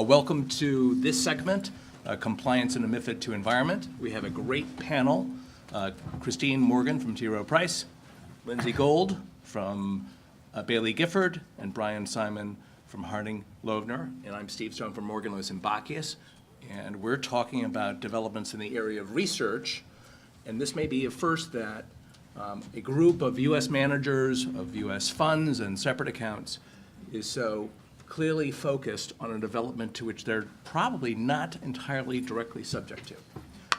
Welcome to this segment, Compliance in a MiFID II Environment. We have a great panel, Christine Morgan from T. Rowe Price, Lindsay Gold from Bailey Gifford, and Brian Simon from Harding Loevner. And I'm Steve Stone from Morgan, Lewis & Bockius. And we're talking about developments in the area of research. And this may be a first that a group of U.S. managers of U.S. funds and separate accounts is so clearly focused on a development to which they're probably not entirely directly subject to.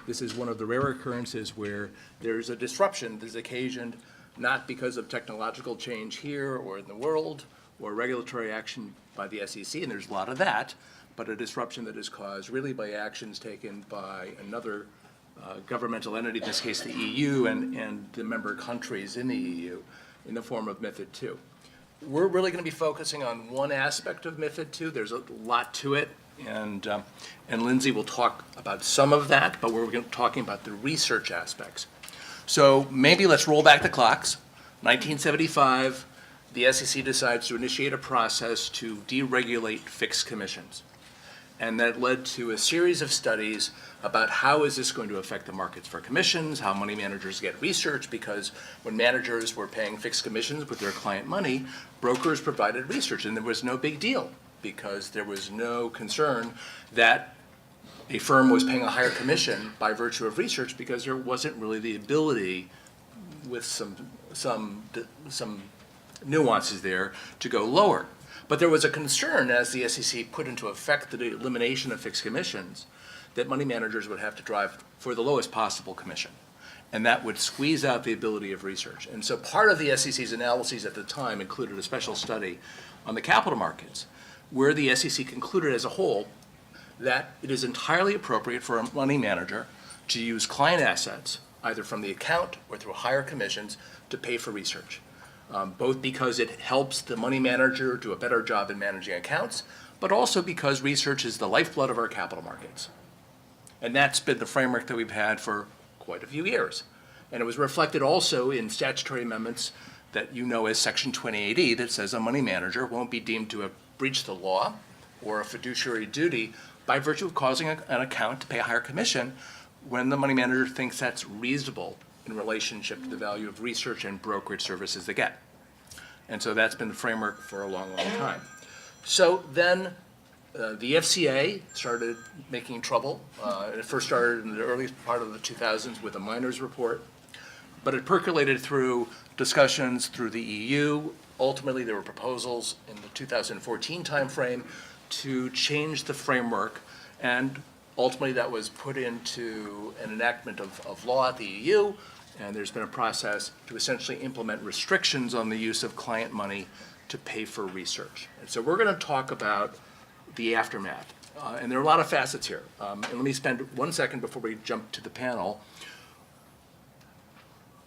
This is one of the rare occurrences where there's a disruption that is occasioned not because of technological change here or in the world or regulatory action by the SEC, and there's a lot of that, but a disruption that is caused really by actions taken by another governmental entity, in this case the EU and the member countries in the EU, in the form of MiFID II. We're really going to be focusing on one aspect of MiFID II. There's a lot to it, and Lindsay will talk about some of that, but we're going to be talking about the research aspects. So maybe let's roll back the clocks. 1975, the SEC decides to initiate a process to deregulate fixed commissions. And that led to a series of studies about how is this going to affect the markets for commissions, how money managers get research, because when managers were paying fixed commissions with their client money, brokers provided research, and there was no big deal because there was no concern that a firm was paying a higher commission by virtue of research because there wasn't really the ability, with some nuances there, to go lower. But there was a concern as the SEC put into effect the elimination of fixed commissions that money managers would have to drive for the lowest possible commission. And that would squeeze out the ability of research. And so part of the SEC's analyses at the time included a special study on the capital markets, where the SEC concluded as a whole that it is entirely appropriate for a money manager to use client assets, either from the account or through higher commissions, to pay for research. Both because it helps the money manager do a better job in managing accounts, but also because research is the lifeblood of our capital markets. And that's been the framework that we've had for quite a few years. And it was reflected also in statutory amendments that you know as Section 28E that says a money manager won't be deemed to have breached the law or a fiduciary duty by virtue of causing an account to pay a higher commission when the money manager thinks that's reasonable in relationship to the value of research and brokerage services they get. And so that's been the framework for a long, long time. So then the FCA started making trouble. It first started in the early part of the 2000s with a miners report, but it percolated through discussions through the EU. Ultimately, there were proposals in the 2014 timeframe to change the framework, and ultimately that was put into an enactment of law at the EU, and there's been a process to essentially implement restrictions on the use of client money to pay for research. And so we're going to talk about the aftermath. And there are a lot of facets here. And let me spend 1 second before we jump to the panel.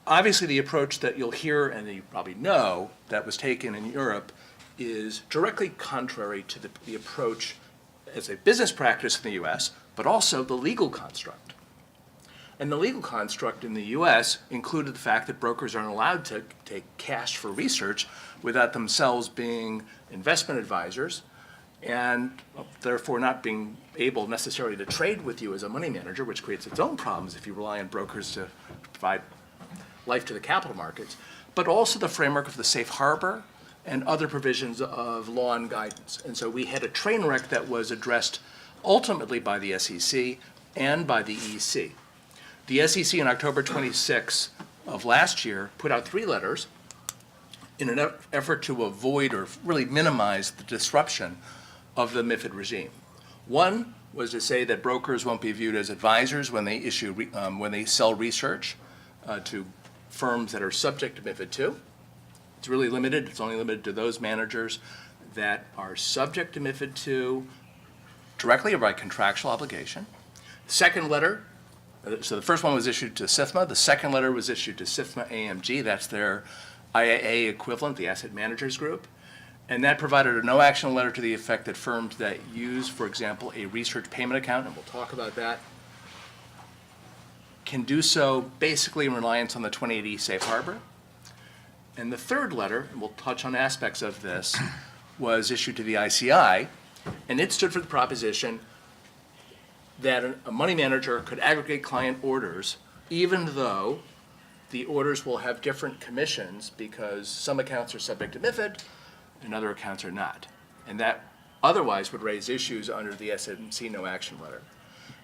Obviously, the approach that you'll hear and that you probably know that was taken in Europe is directly contrary to the approach as a business practice in the US, but also the legal construct. And the legal construct in the US included the fact that brokers aren't allowed to take cash for research without themselves being investment advisors and therefore not being able necessarily to trade with you as a money manager, which creates its own problems if you rely on brokers to provide life to the capital markets, but also the framework of the safe harbor and other provisions of law and guidance. And so we had a train wreck that was addressed ultimately by the SEC and by the EC. The SEC on October 26 of last year put out 3 letters in an effort to avoid or really minimize the disruption of the MiFID regime. One was to say that brokers won't be viewed as advisors when they when they sell research to firms that are subject to MiFID II. It's really limited. It's only limited to those managers that are subject to MiFID II directly or by contractual obligation. Second letter, so the first one was issued to SIFMA. The second letter was issued to SIFMA AMG. That's their IAA equivalent, the Asset Managers Group. And that provided a no-action letter to the effect that firms that use, for example, a research payment account, and we'll talk about that, can do so basically in reliance on the 28E safe harbor. And the third letter, and we'll touch on aspects of this, was issued to the ICI, And it stood for the proposition that a money manager could aggregate client orders even though the orders will have different commissions because some accounts are subject to MiFID and other accounts are not. And that otherwise would raise issues under the SMC no action letter.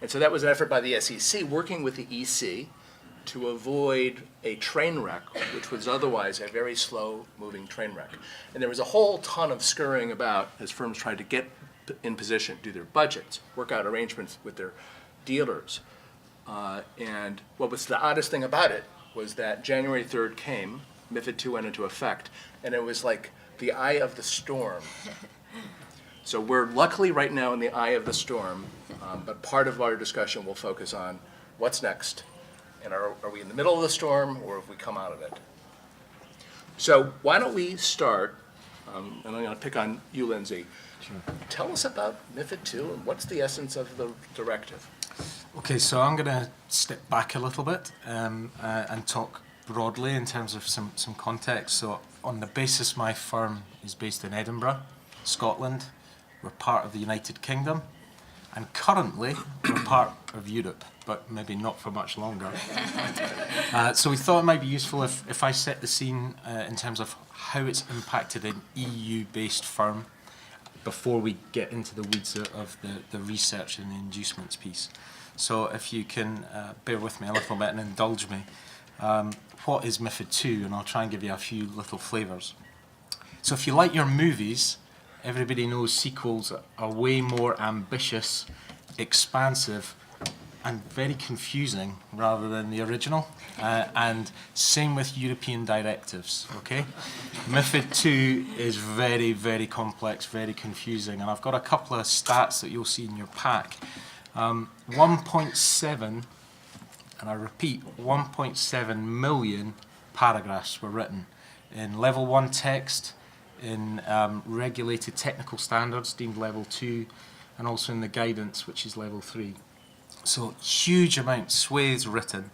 And so that was an effort by the SEC working with the EC to avoid a train wreck, which was otherwise a very slow-moving train wreck. And there was a whole ton of scurrying about as firms tried to get in position, do their budgets, work out arrangements with their dealers. And what was the oddest thing about it was that January 3rd came, MiFID II went into effect, and it was like the eye of the storm. So we're luckily right now in the eye of the storm, but part of our discussion will focus on what's next. And are we in the middle of the storm, or have we come out of it? So why don't we start, and I'm going to pick on you, Lindsay. Sure. Tell us about MiFID II and what's the essence of the directive? Okay, so I'm going to step back a little bit and talk broadly in terms of some context. So on the basis my firm is based in Edinburgh, Scotland. We're part of the United Kingdom. And currently, we're part of Europe, but maybe not for much longer. So we thought it might be useful if I set the scene in terms of how it's impacted an EU-based firm before we get into the weeds of the research and the inducements piece. So if you can bear with me a little bit and indulge me, what is MiFID II? And I'll try and give you a few little flavours. So if you like your movies, everybody knows sequels are way more ambitious, expansive, and very confusing rather than the original. And same with European directives, okay? MiFID II is very, very complex, very confusing. And I've got a couple of stats that you'll see in your pack. 1.7, and I repeat, 1.7 million paragraphs were written in level 1 text, in regulated technical standards deemed level 2, and also in the guidance, which is level 3. So huge amounts, swathes written.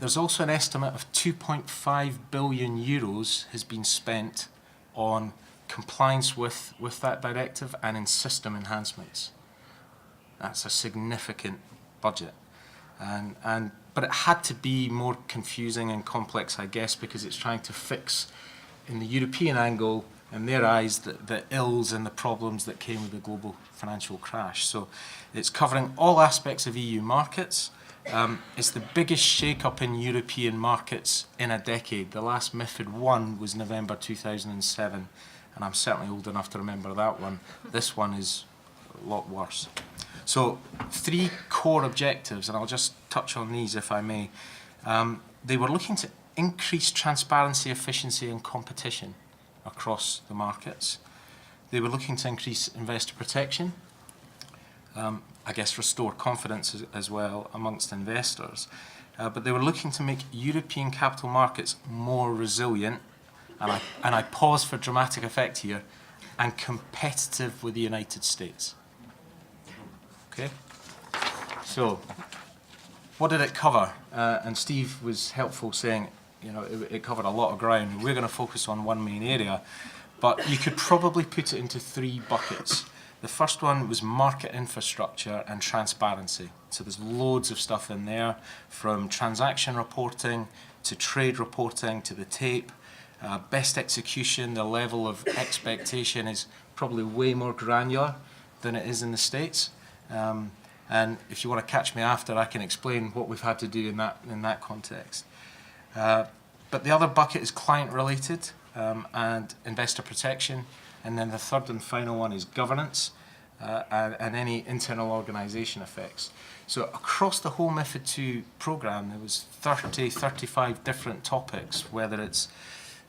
There's also an estimate of 2.5 billion euros has been spent on compliance with that directive and in system enhancements. That's a significant budget. But it had to be more confusing and complex, I guess, because it's trying to fix, in the European angle, in their eyes, the ills and the problems that came with the global financial crash. So it's covering all aspects of EU markets. It's the biggest shake-up in European markets in a decade. The last MiFID I was November 2007, and I'm certainly old enough to remember that one. This one is a lot worse. So 3 core objectives, and I'll just touch on these if I may. They were looking to increase transparency, efficiency and competition across the markets. They were looking to increase investor protection, I guess restore confidence as well amongst investors. But they were looking to make European capital markets more resilient, and I pause for dramatic effect here, and competitive with the United States. Okay? So, what did it cover? And Steve was helpful saying, you know, it covered a lot of ground. We're going to focus on one main area, but you could probably put it into 3 buckets. The first one was market infrastructure and transparency. So there's loads of stuff in there, from transaction reporting to trade reporting to the tape. Best execution, the level of expectation is probably way more granular than it is in the States. And if you want to catch me after, I can explain what we've had to do in that context. But the other bucket is client-related and investor protection. And then the third and final one is governance and any internal organisation effects. So across the whole MiFID II programme, there was 35 different topics, whether it's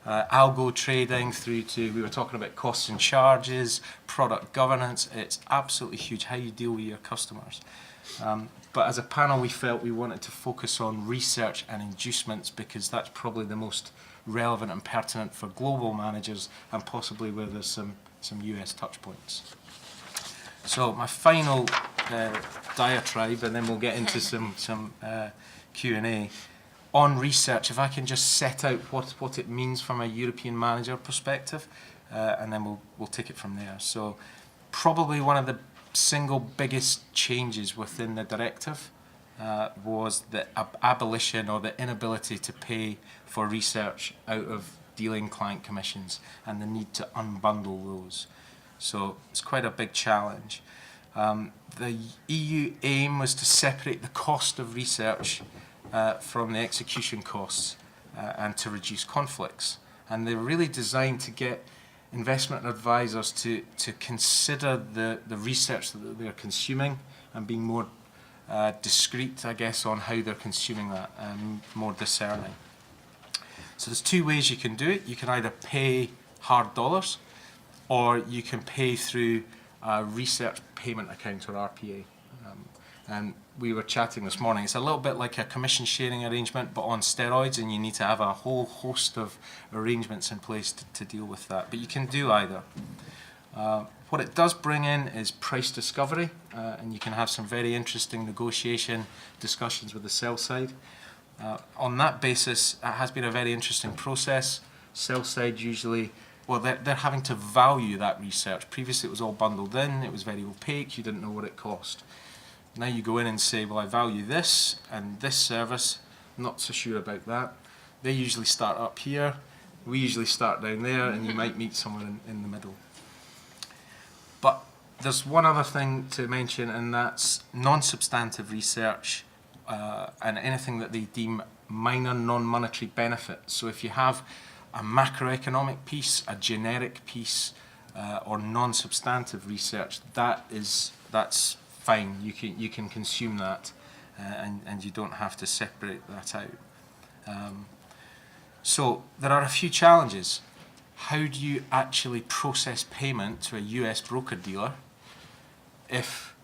algo trading through to, we were talking about costs and charges, product governance. It's absolutely huge, how you deal with your customers. But as a panel, we felt we wanted to focus on research and inducements because that's probably the most relevant and pertinent for global managers and possibly where there's some US touch points. So my final diatribe, and then we'll get into some Q&A. On research, if I can just set out what it means from a European manager perspective, and then we'll take it from there. So Probably one of the single biggest changes within the directive was the abolition or the inability to pay for research out of dealing client commissions and the need to unbundle those. So it's quite a big challenge. The EU aim was to separate the cost of research from the execution costs and to reduce conflicts. And they're really designed to get investment advisors to consider the research that they're consuming and being more discreet, I guess, on how they're consuming that and more discerning. So there's two ways you can do it. You can either pay hard dollars or you can pay through a research payment account or RPA. And we were chatting this morning. It's a little bit like a commission sharing arrangement, but on steroids, and you need to have a whole host of arrangements in place to deal with that. But you can do either. What it does bring in is price discovery, and you can have some very interesting negotiation discussions with the sell side. On that basis, it has been a very interesting process. Sell side usually, well, they're having to value that research. Previously, it was all bundled in. It was very opaque. You didn't know what it cost. Now you go in and say, well, I value this and this service. Not so sure about that. They usually start up here. We usually start down there, and you might meet somewhere in the middle. But there's one other thing to mention, and that's non-substantive research and anything that they deem minor non-monetary benefit. So if you have a macroeconomic piece, a generic piece, or non-substantive research, that's fine. You can consume that, and you don't have to separate that out. So there are a few challenges. How do you actually process payment to a US broker-dealer if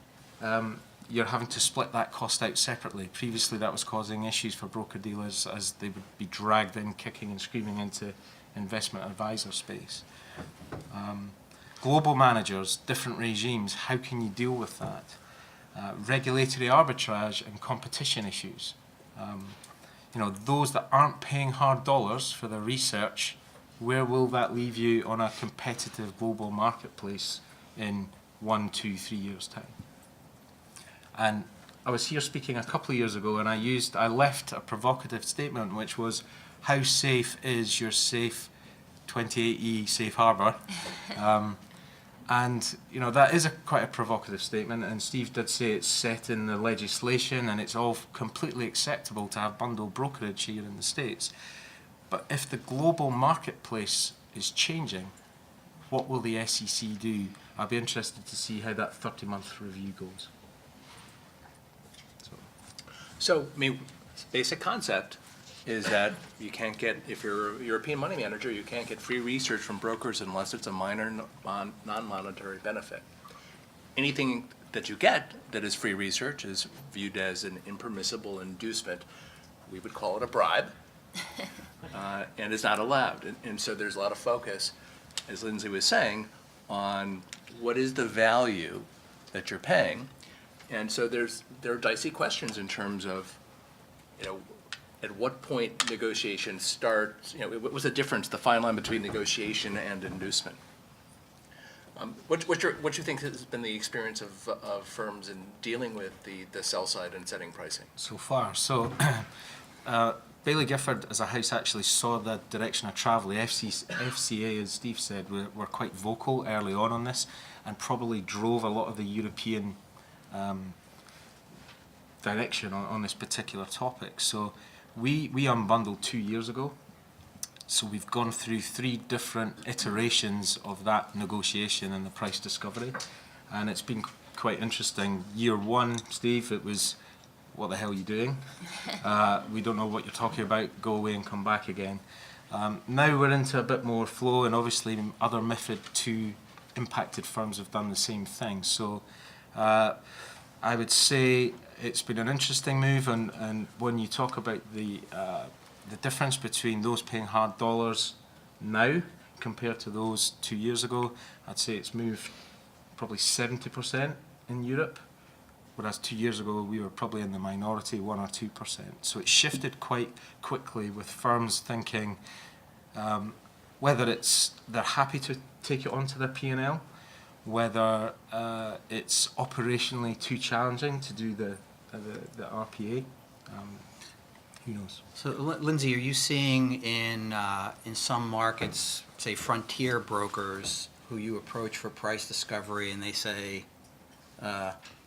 you're having to split that cost out separately? Previously, that was causing issues for broker-dealers as they would be dragged in, kicking and screaming into investment advisor space. Global managers, different regimes, how can you deal with that? Regulatory arbitrage and competition issues. Those that aren't paying hard dollars for their research, where will that leave you on a competitive global marketplace in 1, 2, 3 years' time? And I was here speaking a couple of years ago, and I left a provocative statement, which was, how safe is your safe 28E safe harbour? And that is quite a provocative statement, and Steve did say it's set in the legislation and it's all completely acceptable to have bundled brokerage here in the States. But if the global marketplace is changing, what will the SEC do? I'll be interested to see how that 30-month review goes. So, basic concept is that you can't get, if you're a European money manager, you can't get free research from brokers unless it's a minor non-monetary benefit. Anything that you get that is free research is viewed as an impermissible inducement. We would call it a bribe, and it's not allowed. And so there's a lot of focus, as Lindsay was saying, on what is the value that you're paying. And so there are dicey questions in terms of, at what point negotiations start, what was the difference, the fine line between negotiation and inducement? What you think has been the experience of firms in dealing with the sell side and setting pricing? So far, Baillie Gifford as a house actually saw the direction of travel. The FCA, as Steve said, were quite vocal early on this, and probably drove a lot of the European direction on this particular topic. So we unbundled 2 years ago. So we've gone through 3 different iterations of that negotiation and the price discovery, and it's been quite interesting. Year 1, Steve, it was, what the hell are you doing? We don't know what you're talking about, go away and come back again. Now we're into a bit more flow, and obviously other MiFID II impacted firms have done the same thing. So I would say it's been an interesting move, and when you talk about the difference between those paying hard dollars now compared to those 2 years ago, I'd say it's moved probably 70% in Europe, whereas 2 years ago we were probably in the minority, 1 or 2%. So it shifted quite quickly, with firms thinking whether it's they're happy to take it onto their P&L, whether it's operationally too challenging to do the RPA. Who knows? So, Lindsay, are you seeing in some markets, say frontier brokers, who you approach for price discovery, and they say,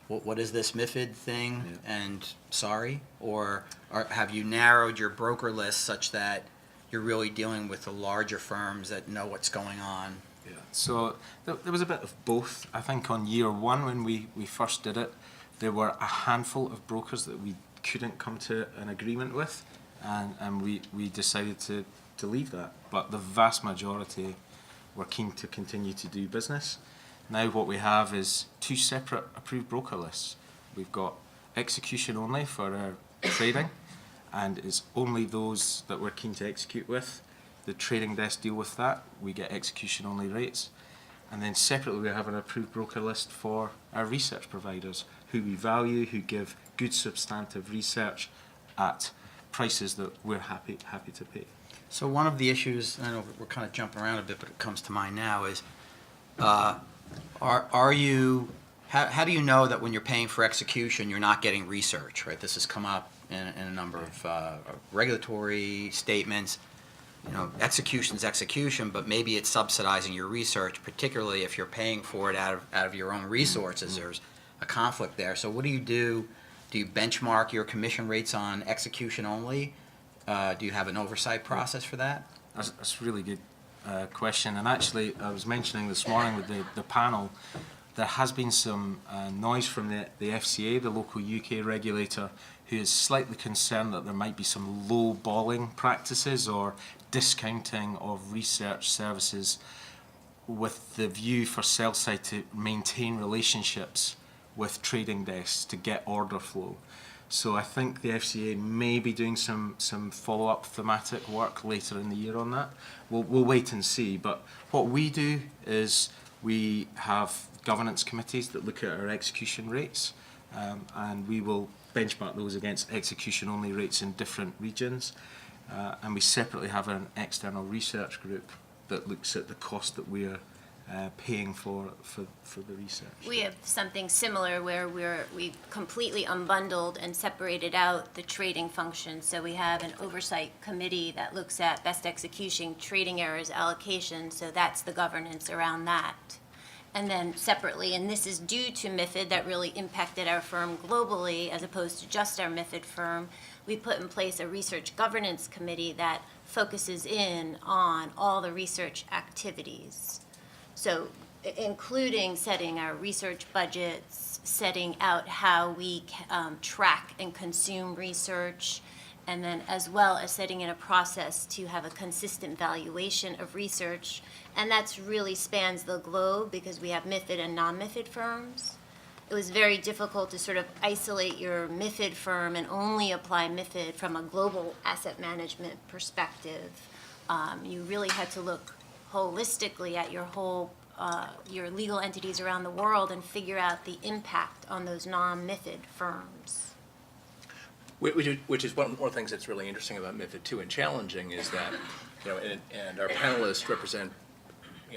"What is this MiFID thing?" Yeah. And sorry, or have you narrowed your broker list such that you're really dealing with the larger firms that know what's going on? Yeah. So there was a bit of both. I think on year one when we first did it, there were a handful of brokers that we couldn't come to an agreement with, and we decided to leave that. But the vast majority were keen to continue to do business. Now what we have is 2 separate approved broker lists. We've got execution only for our trading, and it's only those that we're keen to execute with. The trading desk deal with that. We get execution only rates. And then separately we have an approved broker list for our research providers who we value, who give good substantive research at prices that we're happy to pay. So one of the issues, I know we're kind of jumping around a bit, but it comes to mind now, is how do you know that when you're paying for execution, you're not getting research, right? This has come up in a number of regulatory statements. You know, execution's execution, but maybe it's subsidizing your research, particularly if you're paying for it out of your own resources. There's a conflict there. So what do you do? Do you benchmark your commission rates on execution only? Do you have an oversight process for that? That's a really good question. And actually, I was mentioning this morning with the panel, there has been some noise from the FCA, the local UK regulator, who is slightly concerned that there might be some low-balling practices or discounting of research services with the view for Selfside to maintain relationships with trading desks to get order flow. So I think the FCA may be doing some follow-up thematic work later in the year on that. We'll wait and see. But what we do is we have governance committees that look at our execution rates, and we will benchmark those against execution-only rates in different regions. And we separately have an external research group that looks at the cost that we're paying for the research. We have something similar where we completely unbundled and separated out the trading function. So we have an oversight committee that looks at best execution, trading errors, allocation. So that's the governance around that. And then separately, and this is due to MiFID that really impacted our firm globally as opposed to just our MiFID firm, we put in place a research governance committee that focuses in on all the research activities. So including setting our research budgets, setting out how we track and consume research, and then as well as setting in a process to have a consistent valuation of research. And that's really spans the globe because we have MiFID and non-MiFID firms. It was very difficult to sort of isolate your MiFID firm and only apply MiFID from a global asset management perspective. You really had to look holistically at your legal entities around the world and figure out the impact on those non-MiFID firms. Which is one of the things that's really interesting about MiFID II and challenging is that, and our panelists represent,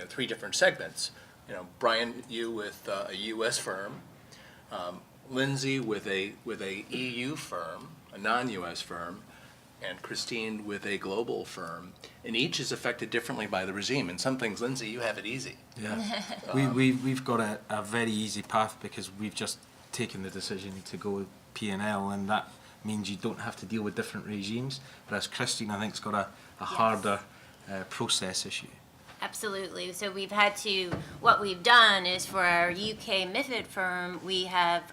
3 different segments. Brian, you with a U.S. firm, Lindsay with a EU firm, a non-U.S. firm, and Christine with a global firm, and each is affected differently by the regime. And some things, Lindsay, you have it easy. Yeah, we've got a very easy path because we've just taken the decision to go with P&L, and that means you don't have to deal with different regimes. Whereas Christine, I think, has got a harder process issue. Absolutely. So what we've done is for our UK MiFID firm, we have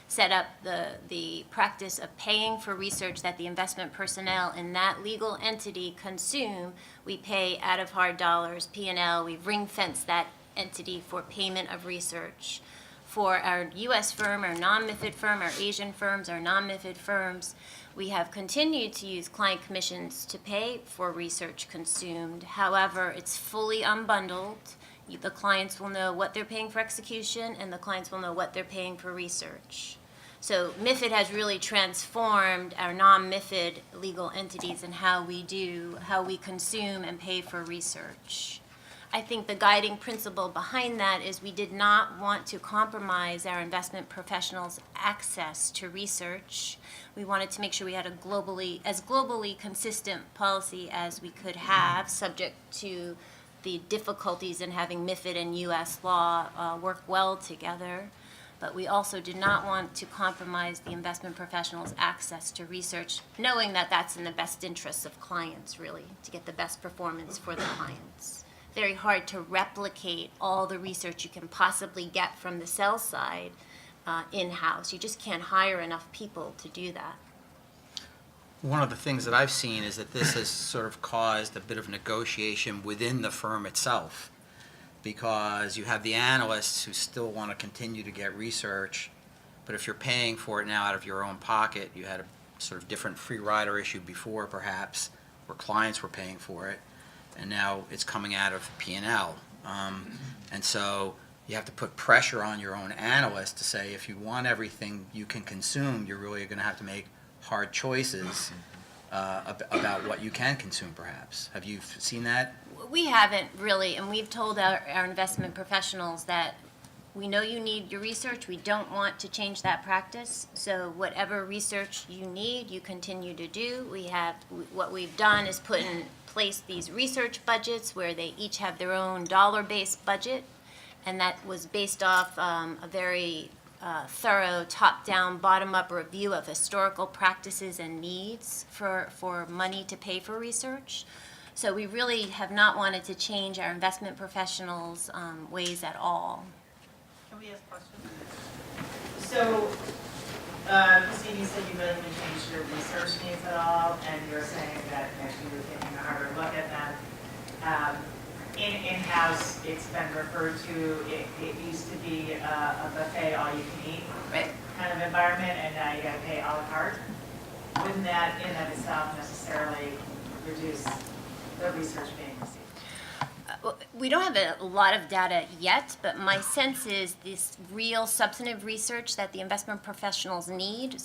set up the practice of paying for research that the investment personnel in that legal entity consume. We pay out of hard dollars, P&L. We've ring-fenced that entity for payment of research. For our U.S. firm, our non-MiFID firm, our Asian firms, our non-MiFID firms, we have continued to use client commissions to pay for research consumed. However, it's fully unbundled. The clients will know what they're paying for execution, and the clients will know what they're paying for research. So MiFID has really transformed our non-MiFID legal entities and how we consume and pay for research. I think the guiding principle behind that is we did not want to compromise our investment professionals' access to research. We wanted to make sure we had as globally consistent policy as we could have, subject to the difficulties in having MiFID and U.S. law work well together. But we also did not want to compromise the investment professionals' access to research, knowing that that's in the best interests of clients, really, to get the best performance for the clients. Very hard to replicate all the research you can possibly get from the sell side in-house. You just can't hire enough people to do that. One of the things that I've seen is that this has sort of caused a bit of negotiation within the firm itself, because you have the analysts who still want to continue to get research, but if you're paying for it now out of your own pocket, you had a sort of different free rider issue before, perhaps, where clients were paying for it, and now it's coming out of P&L. And so you have to put pressure on your own analysts to say, if you want everything you can consume, you're really going to have to make hard choices about what you can consume, perhaps. Have you seen that? We haven't really, and we've told our investment professionals that we know you need your research. We don't want to change that practice. So whatever research you need, you continue to do. What we've done is put in place these research budgets where they each have their own dollar-based budget, and that was based off a very thorough top-down, bottom-up review of historical practices and needs for money to pay for research. So we really have not wanted to change our investment professionals' ways at all. Can we ask questions? So, Christine, you said you really haven't changed your research needs at all, and you're saying that next year you're taking a harder look at them. In-house, it's been referred to, it used to be a buffet, all you can eat Right. kind of environment, and now you gotta pay a la carte. Wouldn't that in and of itself necessarily reduce the research being received? We don't have a lot of data yet, but my sense is this real substantive research that the investment professionals need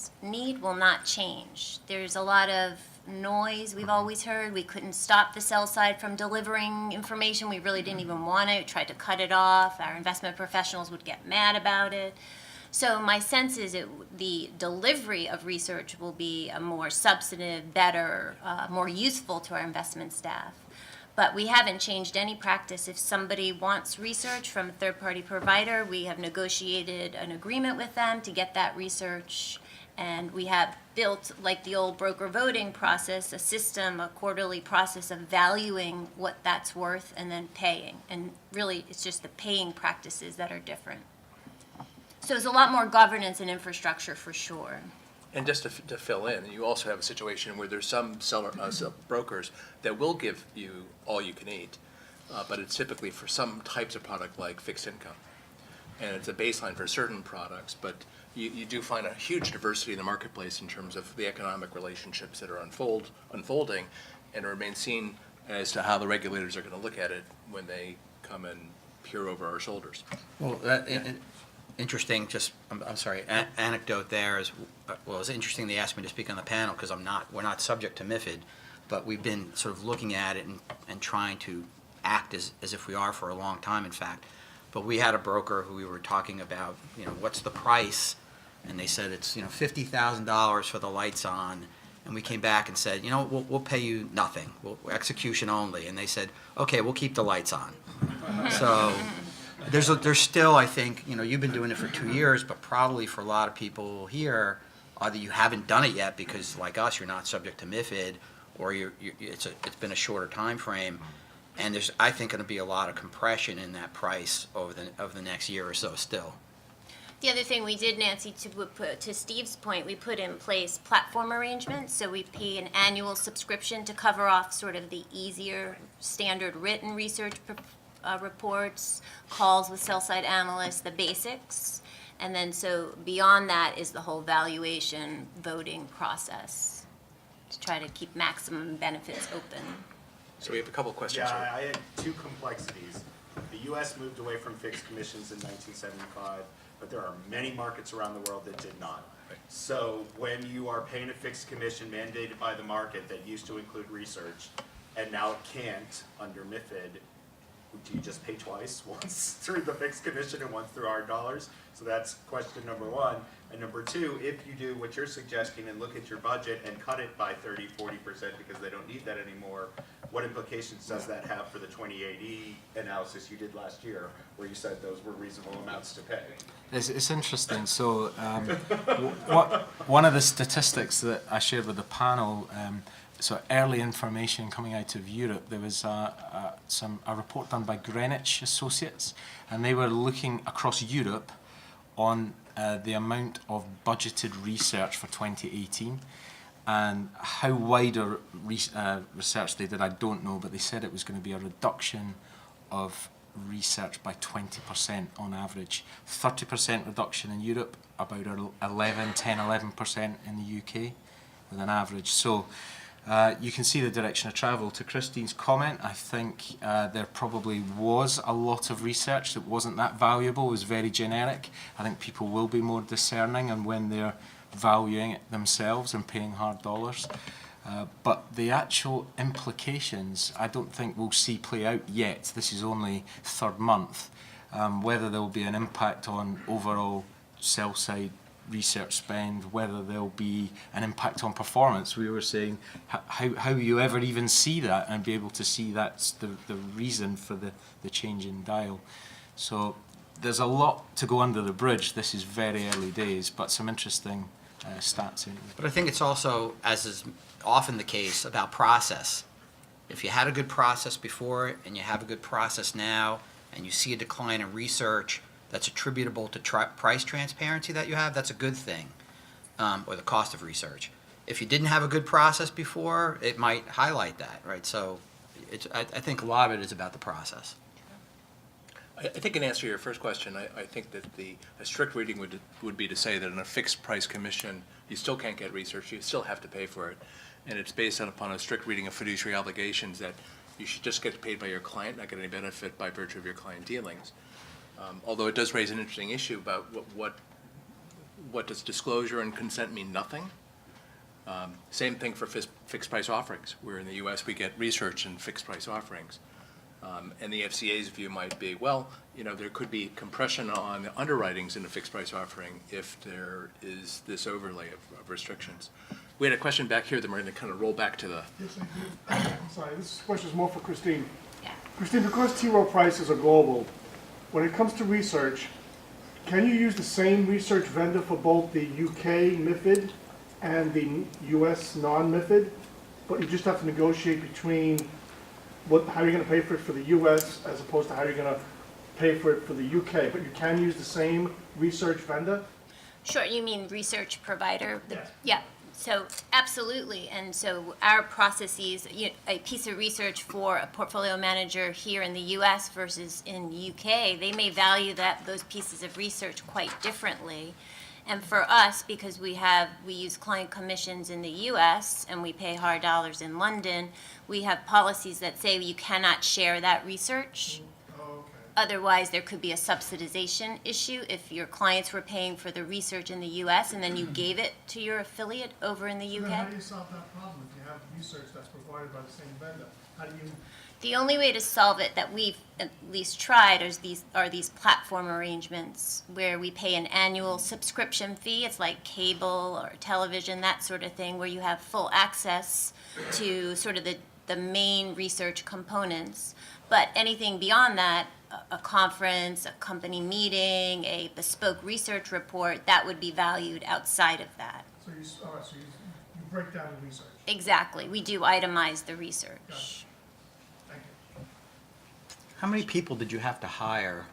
will not change. There's a lot of noise we've always heard. We couldn't stop the sell side from delivering information. We really didn't even want to. We tried to cut it off. Our investment professionals would get mad about it. So my sense is the delivery of research will be a more substantive, better, more useful to our investment staff. But we haven't changed any practice. If somebody wants research from a third-party provider, we have negotiated an agreement with them to get that research. And we have built, like the old broker voting process, a system, a quarterly process of valuing what that's worth and then paying. And really, it's just the paying practices that are different. So there's a lot more governance and infrastructure for sure. And just to fill in, you also have a situation where there's some brokers that will give you all you can eat, but it's typically for some types of product like fixed income. And it's a baseline for certain products, but you do find a huge diversity in the marketplace in terms of the economic relationships that are unfolding, and it remains seen as to how the regulators are going to look at it when they come and peer over our shoulders. Well, interesting, I'm sorry, anecdote there is, well, it's interesting they asked me to speak on the panel because we're not subject to MiFID, but we've been sort of looking at it and trying to act as if we are for a long time, in fact. But we had a broker who we were talking about, what's the price? And they said it's, $50,000 for the lights on. And we came back and said, we'll pay you nothing, execution only. And they said, okay, we'll keep the lights on. So there's still, I think, you've been doing it for 2 years, but probably for a lot of people here, either you haven't done it yet because, like us, you're not subject to MiFID, or it's been a shorter time frame. And there's, I think, going to be a lot of compression in that price over the next year or so still. The other thing we did, Nancy, to Steve's point, we put in place platform arrangements. So we pay an annual subscription to cover off sort of the easier standard written research reports, calls with sell-side analysts, the basics. And then so beyond that is the whole valuation voting process to try to keep maximum benefits open. So we have a couple of questions Yeah, here. I had two complexities. The U.S. moved away from fixed commissions in 1975, but there are many markets around the world that did not. Right. So when you are paying a fixed commission mandated by the market that used to include research, and now it can't under MiFID, do you just pay twice, once through the fixed commission and once through our dollars? So that's question number one. And number two, if you do what you're suggesting and look at your budget and cut it by 30-40% because they don't need that anymore, what implications does that have for the 2080 analysis you did last year, where you said those were reasonable amounts to pay? It's interesting. So one of the statistics that I shared with the panel, so early information coming out of Europe, there was a report done by Greenwich Associates, and they were looking across Europe on the amount of budgeted research for 2018. And how wide a research they did, I don't know, but they said it was going to be a reduction of research by 20% on average. 30% reduction in Europe, about 10-11% in the UK with an average. So you can see the direction of travel. To Christine's comment, I think there probably was a lot of research that wasn't that valuable, it was very generic. I think people will be more discerning and when they're valuing it themselves and paying hard dollars. But the actual implications, I don't think we'll see play out yet. This is only third month. Whether there will be an impact on overall sell-side research spend, whether there'll be an impact on performance. We were saying how you ever even see that and be able to see that's the reason for the change in dial. So there's a lot to go under the bridge. This is very early days, but some interesting stats in it. But I think it's also, as is often the case, about process. If you had a good process before and you have a good process now and you see a decline in research that's attributable to price transparency that you have, that's a good thing, or the cost of research. If you didn't have a good process before, it might highlight that, right? So I think a lot of it is about the process. I think in answer to your first question, I think that a strict reading would be to say that in a fixed price commission, you still can't get research, you still have to pay for it. And it's based upon a strict reading of fiduciary obligations that you should just get paid by your client, not get any benefit by virtue of your client dealings. Although it does raise an interesting issue about what does disclosure and consent mean? Nothing. Same thing for fixed price offerings, where in the US we get research and fixed price offerings. And the FCA's view might be, well, there could be compression on the underwritings in a fixed price offering if there is this overlay of restrictions. We had a question back here that we're going to kind of roll back to the... Yes, thank you. I'm sorry, this question is more for Christine. Yeah. Christine, because T. Rowe prices are global, when it comes to research, can you use the same research vendor for both the UK MiFID and the US non-MiFID? But you just have to negotiate between how you're going to pay for it for the US as opposed to how you're going to pay for it for the UK. But you can use the same research vendor? Sure, you mean research provider? Yes. Yeah, so absolutely. And so our processes, a piece of research for a portfolio manager here in the US versus in the UK, they may value those pieces of research quite differently. And for us, because we use client commissions in the US and we pay hard dollars in London, we have policies that say you cannot share that research. Otherwise, there could be a subsidization issue if your clients were paying for the research in the US and then you gave it to your affiliate over in the UK. Then how do you solve that problem if you have research that's provided by the same vendor? How do you... The only way to solve it that we've at least tried are these platform arrangements where we pay an annual subscription fee. It's like cable or television, that sort of thing, where you have full access to sort of the main research components. But anything beyond that, a conference, a company meeting, a bespoke research report, that would be valued outside of that. So you break down the research. Exactly. We do itemize the research. Got it. Thank you. How many people did you have to hire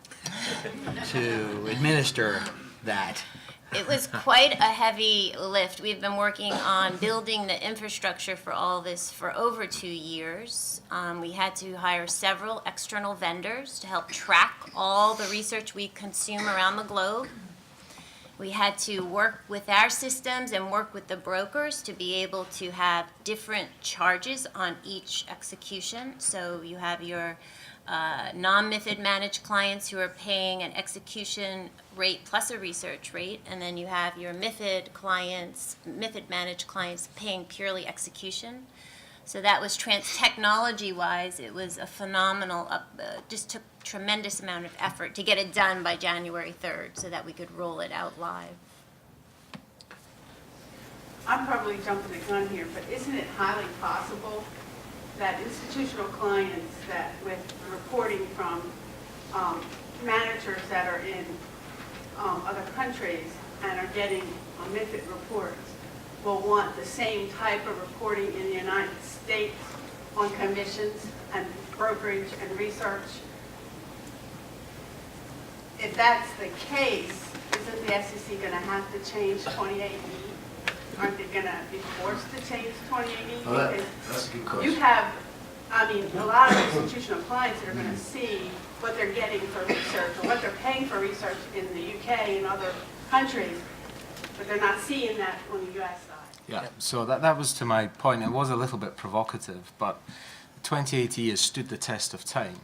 to administer that? It was quite a heavy lift. We've been working on building the infrastructure for all this for over 2 years. We had to hire several external vendors to help track all the research we consume around the globe. We had to work with our systems and work with the brokers to be able to have different charges on each execution. So you have your non-MiFID managed clients who are paying an execution rate plus a research rate, and then you have your MiFID clients, MiFID managed clients paying purely execution. So that was technology-wise, it was a phenomenal, just took tremendous amount of effort to get it done by January 3rd so that we could roll it out live. I'm probably jumping the gun here, but isn't it highly possible that institutional clients that with reporting from managers that are in other countries and are getting MiFID reports will want the same type of reporting in the United States on commissions and brokerage and research? If that's the case, isn't the SEC going to have to change 28E? Aren't they going to be forced to change 28E? That's a good You question. have, I mean, a lot of institutional clients that are going to see what they're getting for research or what they're paying for research in the UK and other countries, but they're not seeing that on the US side. Yeah, so that was to my point. It was a little bit provocative, but 2080 has stood the test of time.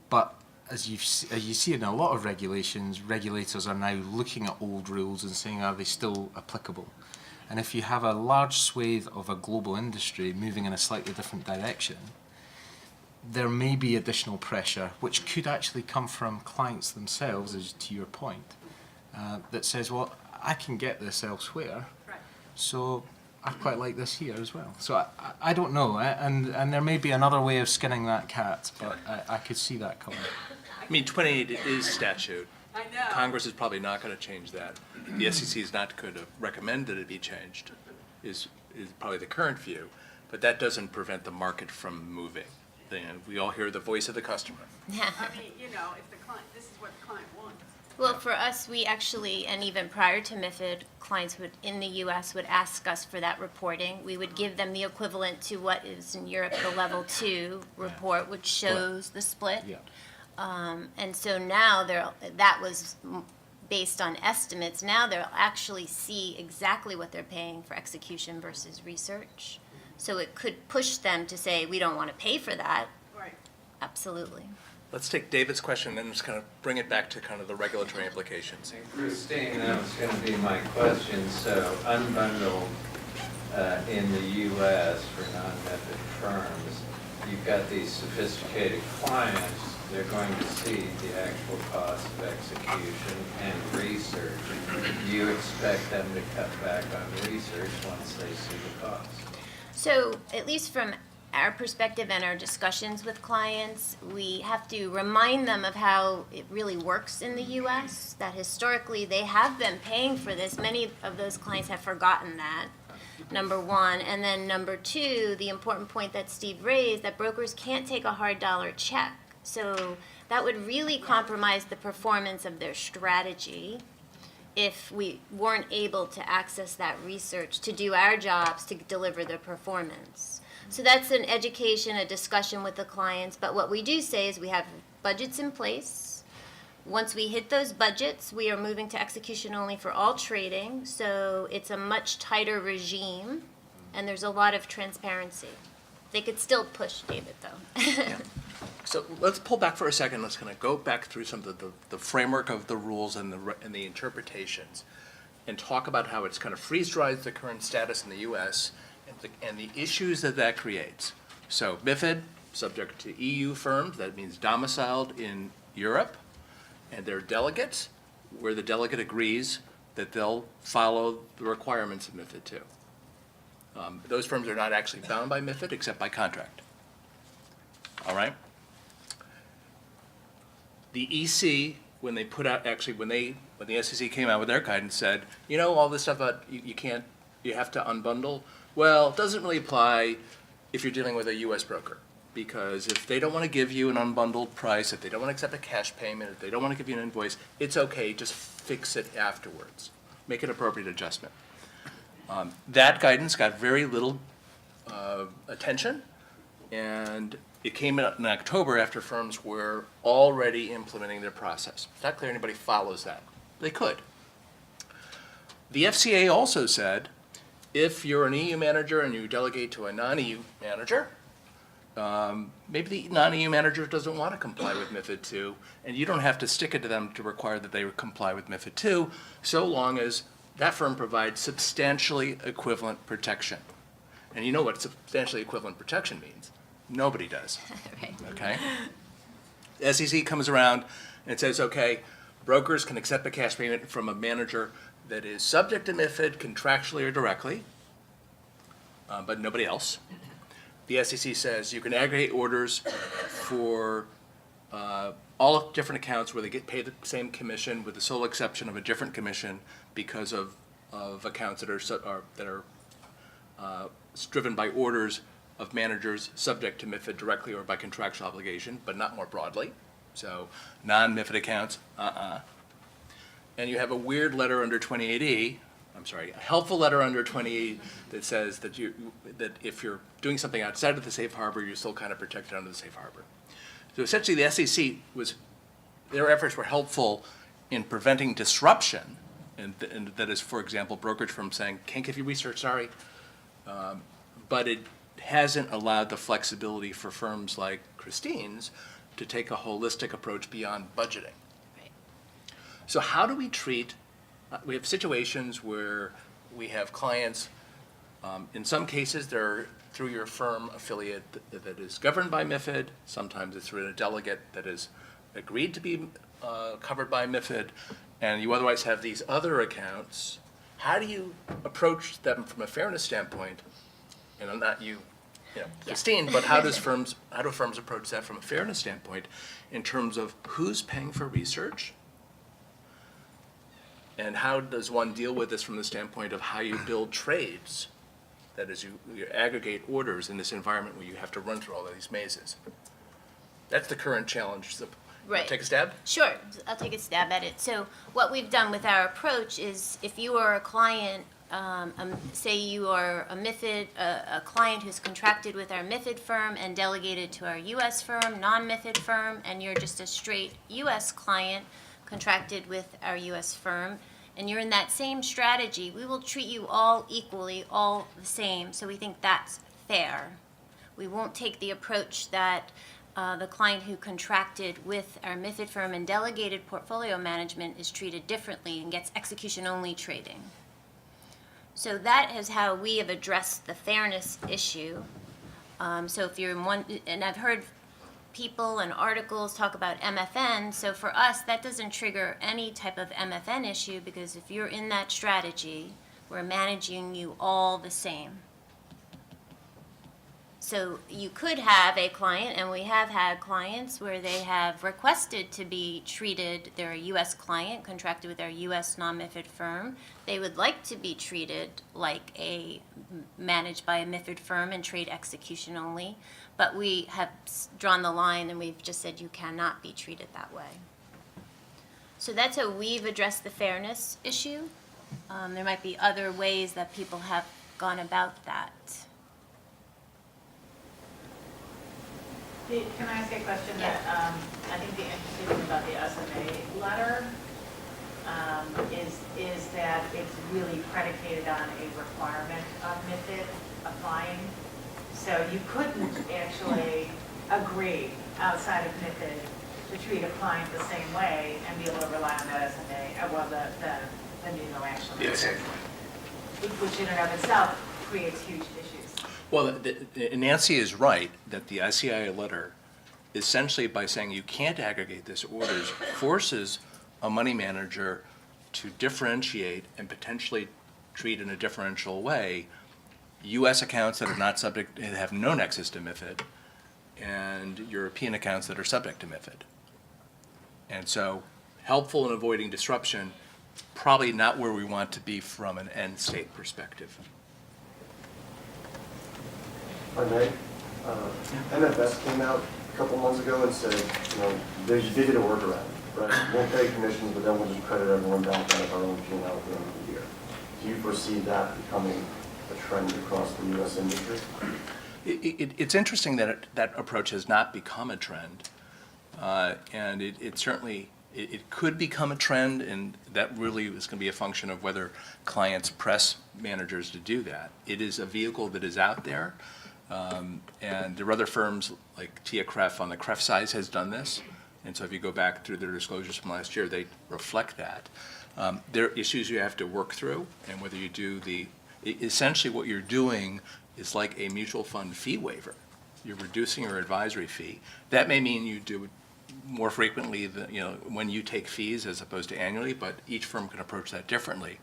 But as you see in a lot of regulations, regulators are now looking at old rules and saying, are they still applicable? And if you have a large swathe of a global industry moving in a slightly different direction, there may be additional pressure, which could actually come from clients themselves, as to your point, that says, well, I can get this elsewhere, Right. so I quite like this here as well. So I don't know, and there may be another way of skinning that cat, but I could see that coming. I mean, 28 is statute. I know. Congress is probably not going to change that. The SEC is not going to recommend that it be changed, is probably the current view, but that doesn't prevent the market from moving. We all hear the voice of the customer. I mean, you know, if the client, this is what the client wants. Well, for us, we actually, and even prior to MiFID, clients in the US would ask us for that reporting. We would give them the equivalent to what is in Europe, the level 2 report, which shows the split. Yeah. And so now that was based on estimates. Now they'll actually see exactly what they're paying for execution versus research. So it could push them to say, we don't want to pay for that. Right. Absolutely. Let's take David's question and then just kind of bring it back to kind of the regulatory implications. Christine, that was going to be my question. So unbundled in the U.S. for non-MiFID firms, you've got these sophisticated clients. They're going to see the actual cost of execution and research. Do you expect them to cut back on research once they see the cost? So at least from our perspective and our discussions with clients, we have to remind them of how it really works in the U.S., that historically they have been paying for this. Many of those clients have forgotten that, number one. And then number two, the important point that Steve raised, that brokers can't take a hard dollar check. So that would really compromise the performance of their strategy if we weren't able to access that research to do our jobs to deliver the performance. So that's an education, a discussion with the clients. But what we do say is we have budgets in place. Once we hit those budgets, we are moving to execution only for all trading. So it's a much tighter regime, and there's a lot of transparency. They could still push David, though. Yeah. So let's pull back for a second. Let's kind of go back through some of the framework of the rules and the interpretations, and talk about how it's kind of freeze-dried the current status in the U.S. and the issues that creates. So MiFID, subject to EU firms, that means domiciled in Europe, and their delegates, where the delegate agrees that they'll follow the requirements of MiFID II. Those firms are not actually bound by MiFID except by contract. All right? The EC, when they put out, actually, when the SEC came out with their guidance, said, you know, all this stuff about you have to unbundle. Well, it doesn't really apply if you're dealing with a U.S. broker, because if they don't want to give you an unbundled price, if they don't want to accept a cash payment, if they don't want to give you an invoice, it's okay, just fix it afterwards. Make an appropriate adjustment. That guidance got very little attention, and it came out in October after firms were already implementing their process. It's not clear anybody follows that. They could. The FCA also said, if you're an EU manager and you delegate to a non-EU manager, maybe the non-EU manager doesn't want to comply with MiFID II, and you don't have to stick it to them to require that they comply with MiFID II, so long as that firm provides substantially equivalent protection. And you know what substantially equivalent protection means? Nobody does. Right. Okay? The SEC comes around and says, okay, brokers can accept a cash payment from a manager that is subject to MiFID contractually or directly, but nobody else. The SEC says you can aggregate orders for all different accounts where they get paid the same commission with the sole exception of a different commission because of accounts that are driven by orders of managers subject to MiFID directly or by contractual obligation, but not more broadly. So non-MiFID accounts, And you have a weird letter under 28E, a helpful letter under 28E that says that if you're doing something outside of the safe harbor, you're still kind of protected under the safe harbor. So essentially the SEC their efforts were helpful in preventing disruption, and that is, for example, brokerage firms saying, can't give you research, sorry. But it hasn't allowed the flexibility for firms like Christine's to take a holistic approach beyond budgeting. Right. So how do we treat, we have situations where we have clients, in some cases they're through your firm affiliate that is governed by MiFID, sometimes it's through a delegate that is agreed to be covered by MiFID, and you otherwise have these other accounts. How do you approach them from a fairness standpoint? And I'm not Christine, but how do firms approach that from a fairness standpoint in terms of who's paying for research? And how does one deal with this from the standpoint of how you build trades? That is, you aggregate orders in this environment where you have to run through all of these mazes. That's the current challenge. So, Right. take a stab? Sure, I'll take a stab at it. So what we've done with our approach is if you are a client, say you are a MiFID, a client who's contracted with our MiFID firm and delegated to our U.S. firm, non-MiFID firm, and you're just a straight U.S. client contracted with our U.S. firm, and you're in that same strategy, we will treat you all equally, all the same. So we think that's fair. We won't take the approach that the client who contracted with our MiFID firm and delegated portfolio management is treated differently and gets execution-only trading. So that is how we have addressed the fairness issue. So if you're in one, and I've heard people and articles talk about MFN, so for us, that doesn't trigger any type of MFN issue because if you're in that strategy, we're managing you all the same. So you could have a client, and we have had clients where they have requested to be treated, they're a U.S. client contracted with our U.S. non-MiFID firm. They would like to be treated like managed by a MiFID firm and trade execution only, but we have drawn the line and we've just said you cannot be treated that way. So that's how we've addressed the fairness issue. There might be other ways that people have gone about that. Can I ask a question that, I think the interesting thing about the SMA letter is that it's really predicated on a requirement of MiFID applying. So you couldn't actually agree outside of MiFID to treat a client the same way and be able to rely on that SMA, the new no action. Yes. Which in and of itself creates huge issues. Well, Nancy is right that the ICI letter, essentially by saying you can't aggregate this orders, forces a money manager to differentiate and potentially treat in a differential way U.S. accounts that are not subject, have no nexus to MiFID, and European accounts that are subject to MiFID. And so, helpful in avoiding disruption, probably not where we want to be from an end state perspective. If I may, NFS came out a couple months ago and said, they did a workaround, right? Won't pay commissions, but then we'll just credit everyone back out of our own P&L at the end of the year. Do you foresee that becoming a trend across the U.S. industry? It's interesting that that approach has not become a trend, and it certainly could become a trend, and that really is going to be a function of whether clients press managers to do that. It is a vehicle that is out there. And there are other firms like Tia Kref on the Kref side has done this. And so if you go back through their disclosures from last year, they reflect that. There are issues you have to work through, and whether you do essentially what you're doing is like a mutual fund fee waiver. You're reducing your advisory fee. That may mean you do it more frequently, when you take fees as opposed to annually, but each firm can approach that differently.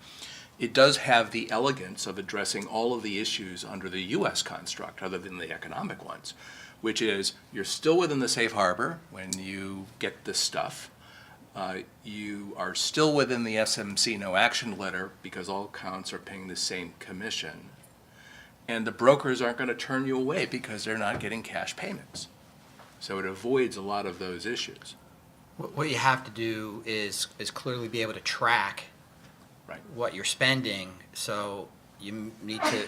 It does have the elegance of addressing all of the issues under the U.S. construct, other than the economic ones, which is you're still within the safe harbor when you get this stuff. You are still within the SMC no action letter because all accounts are paying the same commission. And the brokers aren't going to turn you away because they're not getting cash payments. So it avoids a lot of those issues. What you have to do is clearly be able to track Right. what you're spending. So you need to,